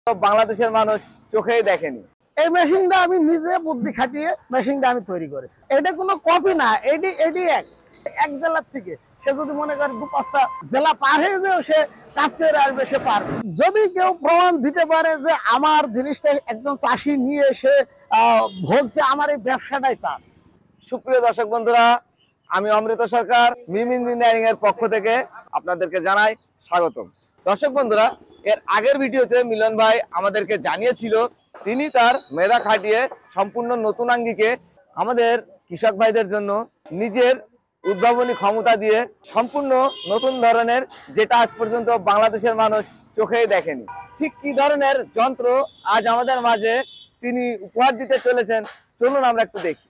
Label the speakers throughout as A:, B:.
A: বাংলাদেশের মানুষ চোখেই দেখেনি।
B: এই মেশিনটা আমি নিজে বুদ্ধি খাটিয়ে মেশিনটা আমি তৈরি করেছি। এটা কোনো কপি না, এটি এক জেলার থেকে সে যদি মনে করে 2-5টা জেলা পার হয়ে যেও সে কাজ করে আসবে, সে পারবে। যদি কেউ প্রমাণ দিতে পারে যে আমার জিনিসটা একজন চাষি নিয়ে সে ভোগছে, আমার এই ব্যবসাটাই তার।
A: সুপ্রিয় দর্শক বন্ধুরা, আমি অমৃত সরকার মিম ইঞ্জিনিয়ারিং এর পক্ষ থেকে আপনাদেরকে জানাই স্বাগতম। দর্শক বন্ধুরা, এর আগের ভিডিওতে মিলন ভাই আমাদেরকে জানিয়েছিল তিনি তার মেধা খাটিয়ে সম্পূর্ণ নতুন আঙ্গিকে আমাদের কৃষক ভাইদের জন্য নিজের উদ্ভাবনী ক্ষমতা দিয়ে সম্পূর্ণ নতুন ধরনের, যেটা আজ পর্যন্ত বাংলাদেশের মানুষ চোখেই দেখেনি, ঠিক কি ধরনের যন্ত্র আজ আমাদের মাঝে তিনি উপহার দিতে চলেছেন, চলুন আমরা একটু দেখি।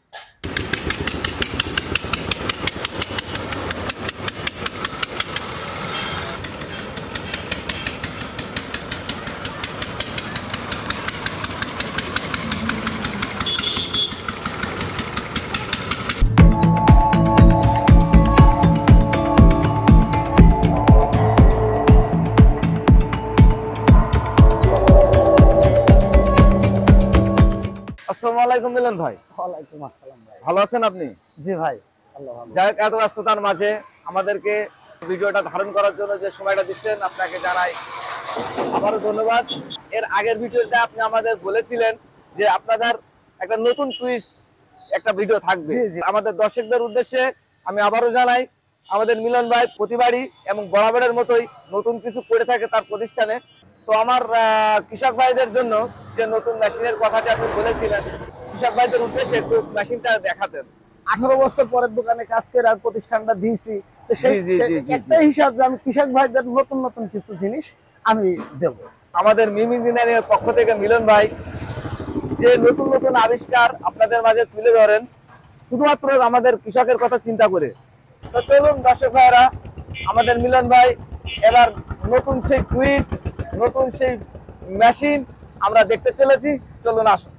A: আসসালামু আলাইকুম মিলন ভাই।
B: ওয়ালাইকুম আসসালাম ভাই।
A: ভালো আছেন আপনি?
B: জি ভাই, আল্লাহ ভালো।
A: যাই হোক, এত ব্যস্ততার মাঝে আমাদেরকে ভিডিওটা ধারণ করার জন্য যে সময়টা দিচ্ছেন আপনাকে জানাই আবারও ধন্যবাদ। এর আগের ভিডিওতে আপনি আমাদের বলেছিলেন যে আপনাদের একটা নতুন টুইস্ট একটা ভিডিও থাকবে। আমাদের দর্শকদের উদ্দেশ্যে আমি আবারও জানাই, আমাদের মিলন ভাই প্রতিবারই এবং বরাবরের মতোই নতুন কিছু করে থাকে তার প্রতিষ্ঠানে। তো আমার কৃষক ভাইদের জন্য যে নতুন মেশিনের কথাটি আপনি বলেছিলেন, কৃষক ভাইদের উদ্দেশ্যে একটু মেশিনটা দেখাতেন।
B: 18 বছর পরের দোকানে কাজ করে আর প্রতিষ্ঠানটা দিয়েছি, তো সেই একটা হিসাব যে আমি কৃষক ভাইদের নতুন নতুন কিছু জিনিস আমি দেব।
A: আমাদের মিম ইঞ্জিনিয়ারিং এর পক্ষ থেকে মিলন ভাই যে নতুন নতুন আবিষ্কার আপনাদের মাঝে তুলে ধরেন শুধুমাত্র আমাদের কৃষকের কথা চিন্তা করে। তো চলুন দর্শক ভাইরা, আমাদের মিলন ভাই এবার নতুন সেই টুইস্ট, নতুন সেই মেশিন আমরা দেখতে চলেছি, চলুন আসুন।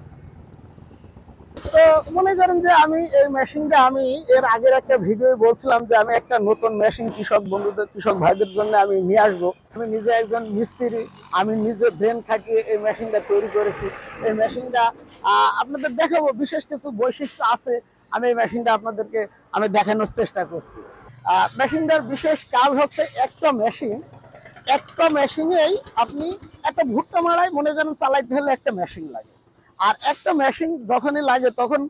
B: তো মনে করেন যে আমি এই মেশিনটা আমি এর আগের একটা ভিডিও বলছিলাম যে আমি একটা নতুন মেশিন কৃষক বন্ধুদের, কৃষক ভাইদের জন্য আমি নিয়ে আসবো। আমি নিজে একজন মিস্ত্রি, আমি নিজে ব্রেন খাটিয়ে এই মেশিনটা তৈরি করেছি। এই মেশিনটা আপনাদের দেখাবো, বিশেষ কিছু বৈশিষ্ট্য আছে, আমি এই মেশিনটা আপনাদেরকে আমি দেখানোর চেষ্টা করছি। মেশিনটার বিশেষ কাজ হচ্ছে একটা মেশিনেই আপনি একটা ভুট্টা মাড়াই মনে করেন চালাইতে হলে একটা মেশিন লাগে। আর একটা মেশিন যখনই লাগে তখন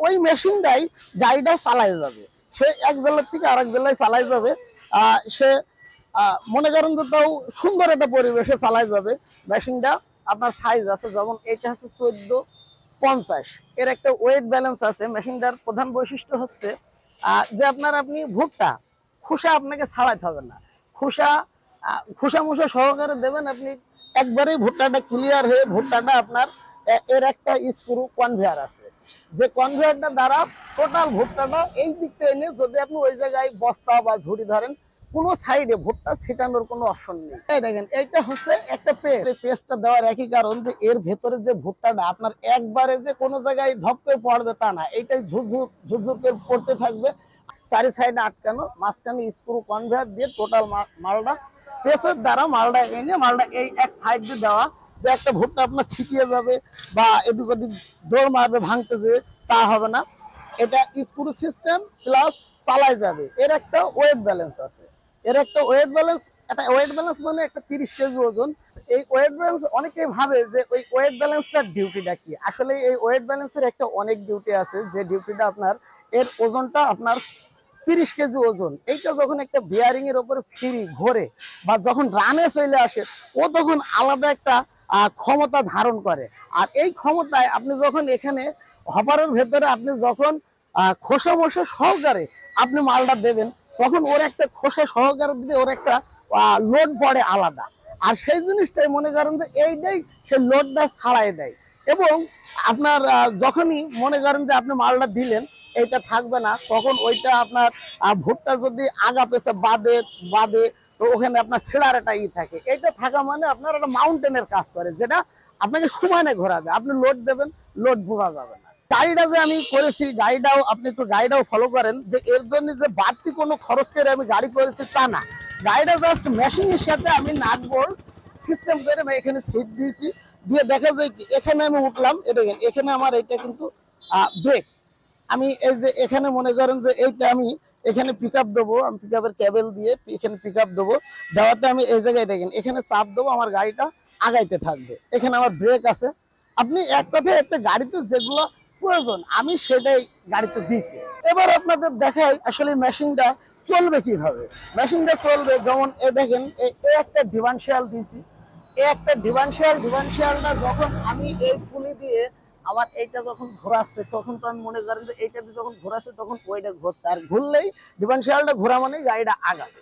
B: ওই মেশিনটাই গাড়িটা চালাই যাবে, সে এক জেলার থেকে আরেক জেলায় চালাই যাবে। সে মনে করেন যে তাও সুন্দর একটা পরিবেশে চালাই যাবে। মেশিনটা আপনার সাইজ আছে, যেমন এটা হচ্ছে 1450, এর একটা ওয়েট ব্যালেন্স আছে। মেশিনটার প্রধান বৈশিষ্ট্য হচ্ছে যে আপনি ভুট্টা খোসা আপনাকে ছাড়াইতে হবে না, খোসা মুসা সহকারে দেবেন আপনি, একবারেই ভুট্টাটা ক্লিয়ার হয়ে ভুট্টাটা আপনার এর একটা স্ক্রু কনভেয়ার আছে, যে কনভেয়ারটা দ্বারা টোটাল ভুট্টাটা এই দিকটা এনে যদি আপনি ওই জায়গায় বস্তা বা ঝুড়ি ধরেন, কোনো সাইডে ভুট্টা ছিটানোর কোনো অপশন নেই। এই দেখেন, এইটা হচ্ছে একটা পেস্ট। এই পেস্টটা দেওয়ার একই কারণ যে এর ভেতরে যে ভুট্টাটা আপনার একবারে যে কোনো জায়গায় ধপ করে পড়বে তা না, এইটাই ঝুরঝুর করে পড়তে থাকবে। চারি সাইডে আটকানো, মাঝখানে স্ক্রু কনভেয়ার দিয়ে টোটাল মালটা পেস্টের দ্বারা মালটা এনে মালটা এই এক সাইড দিয়ে দেওয়া, যে একটা ভুট্টা আপনার ছিটিয়ে যাবে বা এদিক ওদিক দৌড় মারবে ভাঙতে যে তা হবে না। এটা স্ক্রু সিস্টেম প্লাস চালাই যাবে। এর একটা ওয়েট ব্যালেন্স আছে, এর একটা ওয়েট ব্যালেন্স মানে একটা 30 কেজি ওজন। এই ওয়েট ব্যালেন্স অনেকেই ভাবে যে ওই ওয়েট ব্যালেন্সটার ডিউটিটা কি। আসলে এই ওয়েট ব্যালেন্সের একটা অনেক ডিউটি আছে, যে ডিউটিটা আপনার এর ওজনটা আপনার 30 কেজি ওজন। এইটা যখন একটা বিয়ারিং এর উপরে ফ্রি ঘোরে বা যখন রানে চলে আসে, ও তখন আলাদা একটা ক্ষমতা ধারণ করে। আর এই ক্ষমতায় আপনি যখন এখানে হপারের ভেতরে আপনি যখন খোসা মোসা সহকারে আপনি মালটা দেবেন, তখন ওর একটা খোসা সহকারে দিলে ওর একটা লোড পড়ে আলাদা। আর সেই জিনিসটাই মনে করেন যে এইটাই সে লোডটা ছাড়াই দেয়। এবং আপনার যখনই মনে করেন যে আপনি মালটা দিলেন এইটা থাকবে না, তখন ওইটা আপনার ভুট্টা যদি আগা পেছে বাদে তো ওখানে আপনার ছেড়ার একটা থাকে। এইটা থাকা মানে আপনার একটা মাউন্টেনের কাজ করে, যেটা আপনাকে সমানে ঘোরাবে। আপনি লোড দেবেন, লোড ভোগা যাবে না। গাড়িটা যে আমি করেছি, আপনি একটু গাড়িটাও ফলো করেন, যে এর জন্য যে বাড়তি কোনো খরচ করে আমি গাড়ি করেছি তা না। গাড়িটা জাস্ট মেশিনের সাথে আমি নাট বোল্ট সিস্টেম করে আমি এখানে সিট দিয়েছি, দিয়ে দেখা যায় কি এখানে আমি উঠলাম, এটা এখানে আমার এটা কিন্তু ব্রেক। আমি এই যে এখানে মনে করেন যে এইটা আমি এখানে পিক আপ দেবো, আমি পিক আপের কেবল দিয়ে এখানে পিক আপ দেবো, দেওয়াতে আমি এই জায়গায় দেখেন এখানে চাপ দেবো, আমার গাড়িটা আগাইতে থাকবে। এখানে আমার ব্রেক আছে। আপনি এক কথায় একটা গাড়িতে যেগুলো প্রয়োজন আমি সেটাই গাড়িতে দিয়েছি। এবার আপনাদের দেখাই আসলে মেশিনটা চলবে কিভাবে। মেশিনটা চলবে যেমন এই দেখেন এই একটা ডিফারেনশিয়াল দিয়েছি, এই একটা ডিফারেনশিয়ালটা যখন আমি এই পুলি দিয়ে আমার এইটা যখন ঘোরাচ্ছে তখন তো আমি মনে করেন যে এইটা দিয়ে যখন ঘোরাচ্ছে তখন ওইটা ঘুরছে, আর ঘুরলেই ডিফারেনশিয়ালটা ঘোরা মানেই গাড়িটা আগাবে।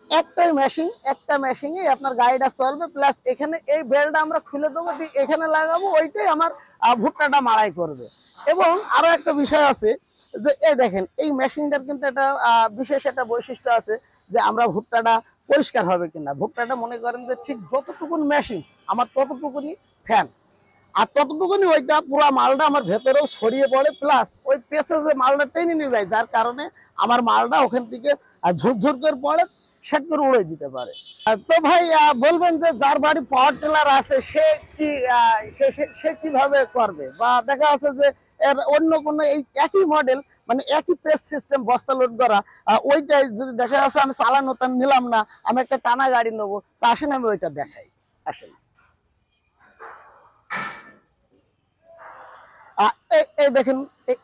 B: একটাই মেশিন, একটা মেশিনে আপনার গাড়িটা চলবে। প্লাস এখানে এই বেলটা আমরা খুলে দেবো, দিয়ে এখানে লাগাবো, ওইটাই আমার ভুট্টাটা মাড়াই করবে। এবং আরো একটা বিষয় আছে যে এই দেখেন এই মেশিনটার কিন্তু একটা বিশেষ একটা বৈশিষ্ট্য আছে যে আমরা ভুট্টাটা পরিষ্কার হবে কিনা। ভুট্টাটা মনে করেন যে ঠিক যতটুকুন মেশিন আমার ততটুকুনি ফ্যান, আর ততটুকুনি ওইটা পুরো মালটা আমার ভেতরেও ছড়িয়ে পড়ে। প্লাস ওই পেছে যে মালটা টেনে নিয়ে যায়, যার কারণে আমার মালটা ওখান থেকে ঝুরঝুর করে পড়ে, সেট করে উড়ে দিতে পারে। তো ভাই বলবেন যে যার বাড়ি পাওয়ার টিলার আছে সে কি সে কিভাবে করবে, বা দেখা আছে যে এর অন্য কোনো এই একই মডেল মানে একই প্রেস সিস্টেম বস্তা লোড করা, ওইটাই যদি দেখা যাচ্ছে আমি চালানো তা নিলাম না, আমি একটা টানা গাড়ি নেবো, তা আসেন আমি ওইটা দেখাই। আসেন এই দেখেন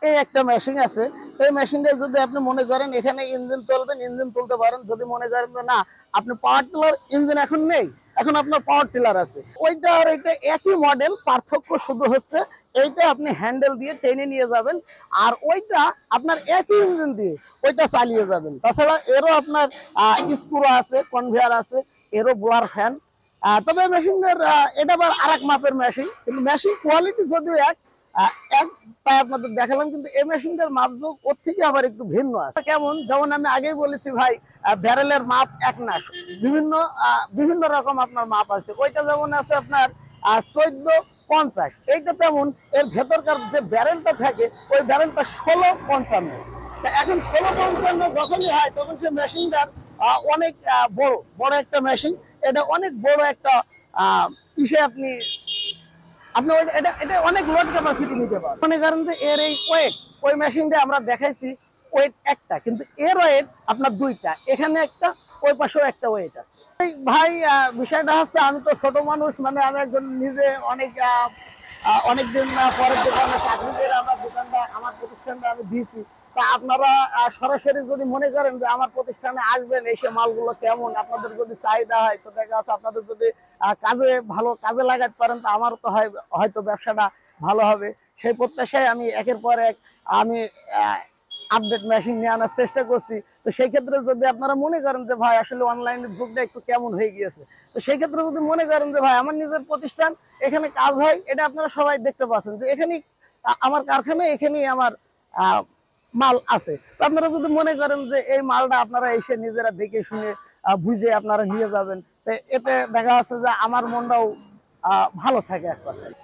B: এই একটা মেশিন আছে। এই মেশিনটা যদি আপনি মনে করেন এখানে ইঞ্জিন তুলবেন, ইঞ্জিন তুলতে পারেন। যদি মনে করেন যে না আপনি পাওয়ার টিলার ইঞ্জিন এখন নেই, এখন আপনার পাওয়ার টিলার আছে, ওইটা আর এটা একই মডেল, পার্থক্য শুধু হচ্ছে এইটা আপনি হ্যান্ডেল দিয়ে টেনে নিয়ে যাবেন, আর ওইটা আপনার একই ইঞ্জিন দিয়ে ওইটা চালিয়ে যাবেন। তাছাড়া এরও আপনার স্ক্রু আছে, কনভেয়ার আছে, এরও ব্লোয়ার ফ্যান। তবে মেশিনের এটা আবার আরেক মাপের মেশিন, কিন্তু মেশিন কোয়ালিটি যদিও এক তাই আপনাদের দেখালাম, কিন্তু এই মেশিনটার মাপযোগ ওর থেকে আবার একটু ভিন্ন আছে। কেমন, যেমন আমি আগেই বলেছি ভাই ব্যারেলের মাপ এক না, বিভিন্ন রকম আপনার মাপ আছে। ওইটা যেমন আছে আপনার 1450, এইটা তেমন এর ভেতরকার যে ব্যারেলটা থাকে ওই ব্যারেলটা 1655। এখন 1655 যখনই হয় তখন সে মেশিনটার অনেক বড় একটা মেশিন, এটা অনেক বড় একটা ইসে আপনি এটা অনেক লোড ক্যাপাসিটি নিতে পারে। মনে করেন যে এর এই ওয়েট, ওই মেশিনটা আমরা দেখাইছি ওয়েট একটা, কিন্তু এর ওয়েট আপনার দুইটা, এখানে একটা ওই পাশেও একটা ওয়েট আছে। ভাই বিষয়টা হচ্ছে আমি তো ছোট মানুষ, মানে আমি একজন নিজে অনেকদিন পরের দোকানে চাকরি করে আমার দোকানটা আমার প্রতিষ্ঠানটা আমি দিয়েছি। তা আপনারা সরাসরি যদি মনে করেন যে আমার প্রতিষ্ঠানে আসবেন, এসে মালগুলো কেমন আপনাদের যদি চাহিদা হয়, তো দেখা যাচ্ছে আপনাদের যদি ভালো কাজে লাগাতে পারেন, তো আমারও তো হয়তো ব্যবসাটা ভালো হবে। সেই প্রত্যাশায় আমি একের পর এক আমি আপডেট মেশিন নিয়ে আনার চেষ্টা করছি। তো সেই ক্ষেত্রে যদি আপনারা মনে করেন যে ভাই আসলে অনলাইনের যুগটা একটু কেমন হয়ে গিয়েছে, তো সেই ক্ষেত্রে যদি মনে করেন যে ভাই আমার নিজের প্রতিষ্ঠান, এখানে কাজ হয়, এটা আপনারা সবাই দেখতে পাচ্ছেন যে এখানেই আমার কারখানা, এখানেই আমার মাল আছে। তো আপনারা যদি মনে করেন যে এই মালটা আপনারা এসে নিজেরা দেখে শুনে বুঝে আপনারা নিয়ে যাবেন, এতে দেখা যাচ্ছে যে আমার মনটাও ভালো থাকে এক কথায়।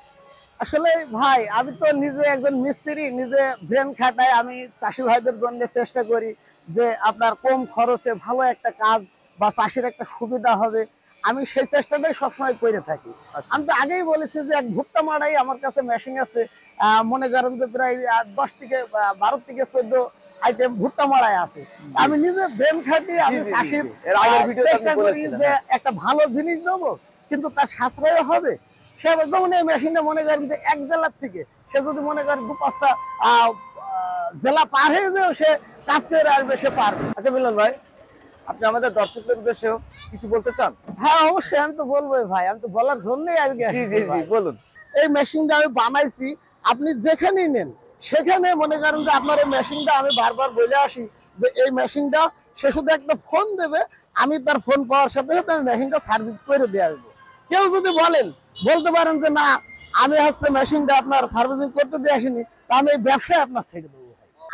B: আসলে ভাই আমি তো নিজে একজন মিস্ত্রি, নিজে ব্রেন খাটাই, আমি চাষি ভাইদের জন্য চেষ্টা করি যে আপনার কম খরচে ভালো একটা কাজ বা চাষির একটা সুবিধা হবে, আমি সেই চেষ্টাটাই সবসময় করে থাকি। আমি তো আগেই বলেছি যে এক ভুট্টা মাড়াই আমার কাছে মেশিন আছে, মনে করেন যে প্রায় 10 থেকে 12 থেকে 14 আইটেম ভুট্টা মাড়াই আছে। আমি নিজে ব্রেন খাটি, আমি চাষির চেষ্টা করি যে একটা ভালো জিনিস দেবো কিন্তু তার সাশ্রয় হবে। সে যেমন এই মেশিনটা মনে করেন যে এক জেলার থেকে সে যদি মনে করেন 2-5টা জেলা পার হয়ে যাও সে কাজ করে আসবে, সে পারবে।
A: আচ্ছা মিলন ভাই, আপনি আমাদের দর্শকদের উদ্দেশ্যেও কিছু বলতে চান?
B: হ্যাঁ অবশ্যই, আমি তো বলবোই ভাই, আমি তো বলার জন্যই আজকে।
A: জি জি জি বলুন।
B: এই মেশিনটা আমি বানাইছি, আপনি যেখানেই নেন সেখানে মনে করেন যে আপনার এই মেশিনটা, আমি বারবার বলে আসি যে এই মেশিনটা সে শুধু একটা ফোন দেবে, আমি তার ফোন পাওয়ার সাথে সাথে আমি মেশিনটা সার্ভিস করে দিয়ে আসবো। কেউ যদি বলতে পারেন যে না আমি হচ্ছে মেশিনটা আপনার সার্ভিসিং করতে দিয়ে আসিনি, তা আমি এই ব্যবসায় আপনার ছেড়ে দেবো।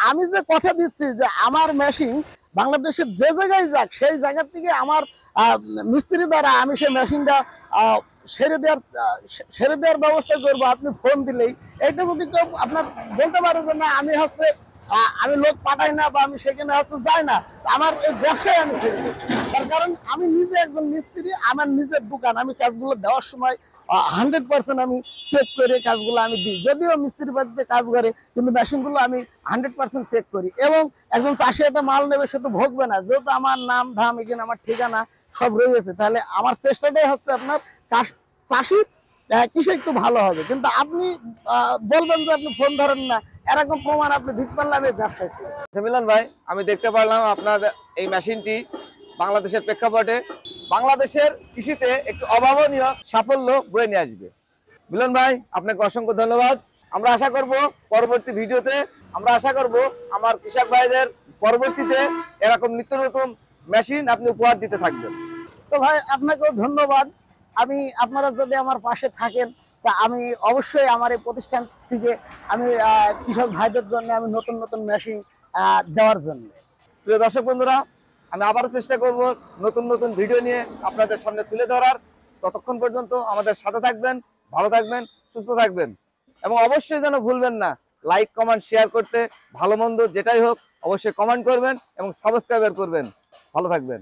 B: আমি যে কথা দিচ্ছি যে আমার মেশিন বাংলাদেশের যে জায়গায় যাক, সেই জায়গা থেকে আমার মিস্ত্রি দ্বারা আমি সেই মেশিনটা সেরে দেওয়ার ব্যবস্থা করবো। আপনি ফোন দিলেই, এইটা যদি কেউ আপনার বলতে পারে যে না আমি হচ্ছে আমি লোক পাঠাই না বা আমি সেখানে হচ্ছে যাই না, আমার এই ব্যবসায় আমি ছেড়ে দিই। তার কারণ আমি নিজে একজন মিস্ত্রি, আমার নিজের দোকান, আমি কাজগুলো দেওয়ার সময় 100% আমি চেক করে কাজগুলো আমি দিই। যদিও মিস্ত্রি বাড়িতে কাজ করে, কিন্তু মেশিনগুলো আমি 100% চেক করি। এবং একজন চাষি একটা মাল নেবে, সে তো ভোগবে না, যেহেতু আমার নাম ধাম এখানে আমার ঠিকানা সব রয়েছে, তাহলে আমার চেষ্টাটাই হচ্ছে আপনার চাষি কিসে একটু ভালো হবে। কিন্তু আপনি বলবেন যে আপনি ফোন ধরেন না, এরকম প্রমাণ আপনি দিতে পারলে আমি ব্যবসায় ছিল।
A: আচ্ছা মিলন ভাই, আমি দেখতে পারলাম আপনার এই মেশিনটি বাংলাদেশের প্রেক্ষাপটে বাংলাদেশের কৃষিতে একটু অভাবনীয় সাফল্য বয়ে নিয়ে আসবে। মিলন ভাই, আপনাকে অসংখ্য ধন্যবাদ। আমরা আশা করব পরবর্তী ভিডিওতে আমার কৃষক ভাইদের পরবর্তীতে এরকম নিত্য নতুন মেশিন আপনি উপহার দিতে থাকবেন।
B: তো ভাই আপনাকেও ধন্যবাদ। আপনারা যদি আমার পাশে থাকেন, তা আমি অবশ্যই আমার এই প্রতিষ্ঠান থেকে আমি কৃষক ভাইদের জন্য আমি নতুন নতুন মেশিন দেওয়ার জন্য।
A: প্রিয় দর্শক বন্ধুরা, আমি আবারও চেষ্টা করব নতুন নতুন ভিডিও নিয়ে আপনাদের সামনে তুলে ধরার। ততক্ষণ পর্যন্ত আমাদের সাথে থাকবেন, ভালো থাকবেন, সুস্থ থাকবেন এবং অবশ্যই যেন ভুলবেন না লাইক, কমেন্ট, শেয়ার করতে। ভালো মন্দ যেটাই হোক অবশ্যই কমেন্ট করবেন এবং সাবস্ক্রাইব করবেন। ভালো থাকবেন।